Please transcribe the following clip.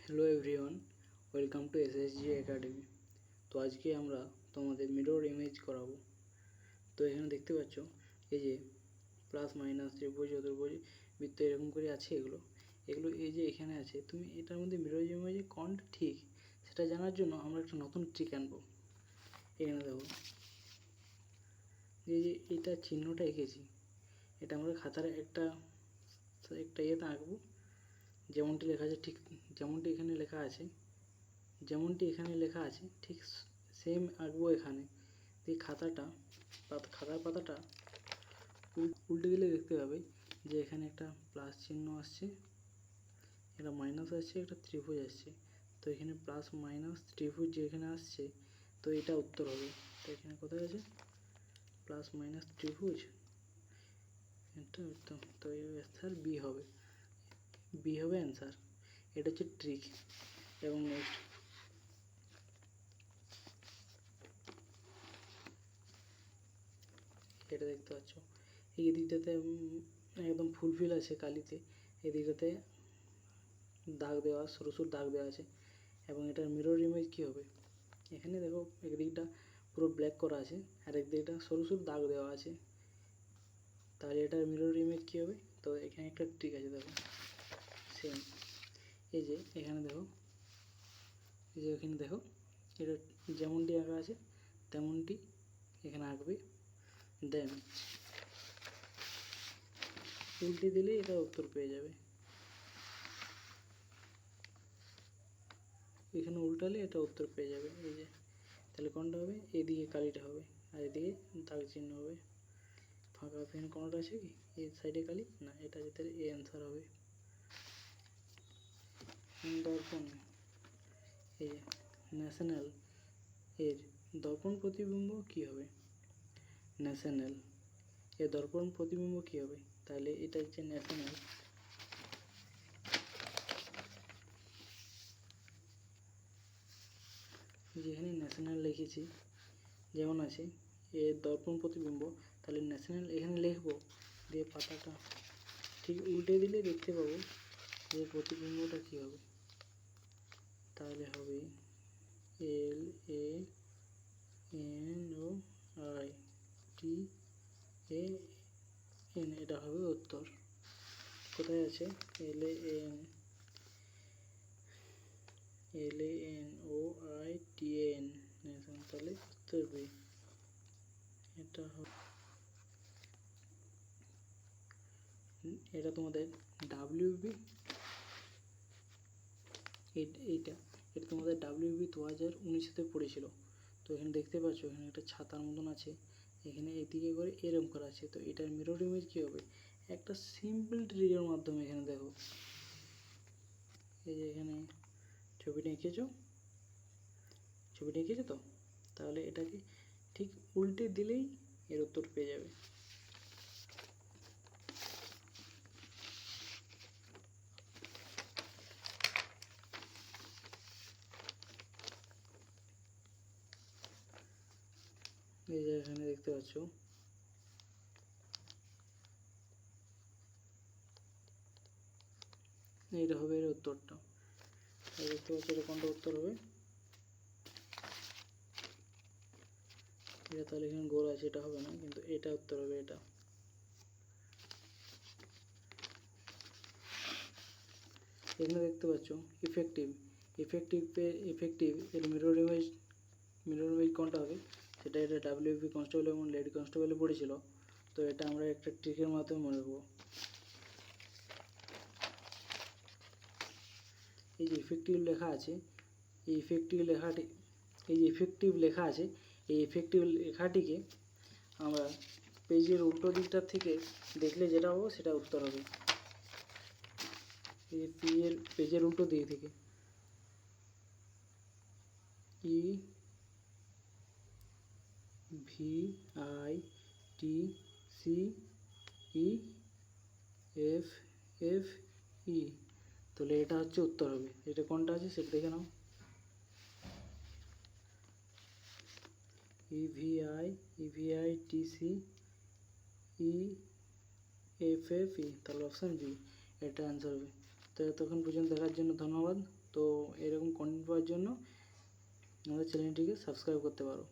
Hello everyone, welcome to SSG academy. তো আজকে আমরা তোমাদের মিরর ইমেজ করাবো। তো এখানে দেখতে পাচ্ছ এই যে প্লাস মাইনাস ত্রিভুজ চতুর্ভুজ বৃত্ত এরকম করে আছে। এগুলো এই যে এখানে আছে, তুমি এটার মধ্যে মিরর ইমেজে কোনটা ঠিক সেটা জানার জন্য আমরা একটা নতুন ট্রিক আনবো। এখানে দেখো এই যে এটা চিহ্নটা এঁকেছি, এটা আমরা খাতার একটা ইয়েতে আঁকবো। যেমনটি লেখা আছে ঠিক যেমনটি এখানে লেখা আছে ঠিক সেম আঁকবো এখানে। এই খাতার পাতাটা উল্টে দিলে দেখতে পাবে যে এখানে একটা প্লাস চিহ্ন আসছে, একটা মাইনাস আসছে, একটা ত্রিভুজ আসছে। তো এখানে প্লাস মাইনাস ত্রিভুজ যেখানে আসছে তো এটা উত্তর হবে। তো এখানে কোথায় আছে প্লাস মাইনাস ত্রিভুজ, এটা উত্তর। তো এই অ্যান্সার বি হবে অ্যান্সার। এটা হচ্ছে ট্রিক। এবং নেক্সট এটা দেখতে পাচ্ছ এই দিকটাতে একদম ফুলফিল আছে কালিতে, এই দিকটাতে দাগ দেওয়া, সরু সরু দাগ দেওয়া আছে। এবং এটার মিরর ইমেজ কী হবে, এখানে দেখো একদিকটা পুরো ব্ল্যাক করা আছে আর একদিকটা সরু সরু দাগ দেওয়া আছে। তাহলে এটার মিরর ইমেজ কী হবে? তো এখানে একটা ট্রিক আছে, দেখো সেম এই যে এখানে দেখো এটা যেমনটি আঁকা আছে তেমনটি এখানে আঁকবে, দেন উল্টে দিলে এটা উত্তর পেয়ে যাবে। এখানে উল্টালে এটা উত্তর পেয়ে যাবে। এই যে তাহলে কোনটা হবে, এদিকে কালিটা হবে আর এদিকে দাগ চিহ্ন হবে। ফাঁকা এখানে কোনটা আছে কি, এই সাইডে কালি না, এটা যেতে এই অ্যান্সার হবে। দর্পণ, এই যে ন্যাশনাল এর দর্পণ প্রতিবিম্ব কী হবে, ন্যাশনাল এর দর্পণ প্রতিবিম্ব কী হবে? তাহলে এটা হচ্ছে ন্যাশনাল। যেখানে ন্যাশনাল লিখেছি যেমন আছে এর দর্পণ প্রতিবিম্ব, তাহলে ন্যাশনাল এখানে লিখবো, দিয়ে পাতাটা ঠিক উল্টে দিলে দেখতে পাবো যে প্রতিবিম্বটা কী হবে। তাহলে হবে LANOITAN, এটা হবে উত্তর। কোথায় আছে LANOITAN, তাহলে উত্তর বি। এটা তোমাদের WB, এটা তোমাদের WB 2019-তে পড়েছিল। তো এখানে দেখতে পাচ্ছ এখানে একটা ছাতার মতন আছে, এখানে এদিকে করে এরকম করা আছে। তো এটার মিরর ইমেজ কী হবে, একটা সিম্পল ট্রিকের মাধ্যমে এখানে দেখো এই যে এখানে ছবিটা এঁকেছো তো, তাহলে এটাকে ঠিক উল্টে দিলেই এর উত্তর পেয়ে যাবে। এই যে এখানে দেখতে পাচ্ছ এইটা হবে এর উত্তরটা। দেখতে পাচ্ছ এটা কোনটা উত্তর হবে, এটা তাহলে এখানে গোল আছে, এটা হবে না, কিন্তু এটা উত্তর হবে। এটা এখানে দেখতে পাচ্ছ ইফেক্টিভ এর মিরর ইমেজ কোনটা হবে, সেটা এটা WB কনস্টেবল এবং লেডি কনস্টেবলে পড়েছিল। তো এটা আমরা একটা ট্রিকের মাধ্যমে মনে রাখবো। এই যে ইফেক্টিভ লেখা আছে, এই ইফেক্টিভ লেখাটিকে আমরা পেজের উল্টো দিকটা থেকে দেখলে যেটা হবে সেটা উত্তর হবে। এই পেজের উল্টো দিক থেকে EVITCEFFE, তাহলে এটা হচ্ছে উত্তর হবে। এটা কোনটা আছে সেটা দেখে নাও, EVITCEFFE, তাহলে অপশান বি এটা অ্যান্সার হবে। তো এতক্ষণ পর্যন্ত দেখার জন্য ধন্যবাদ। তো এরকম কন্টেন্ট পাওয়ার জন্য আমাদের চ্যানেলটিকে সাবস্ক্রাইব করতে পারো।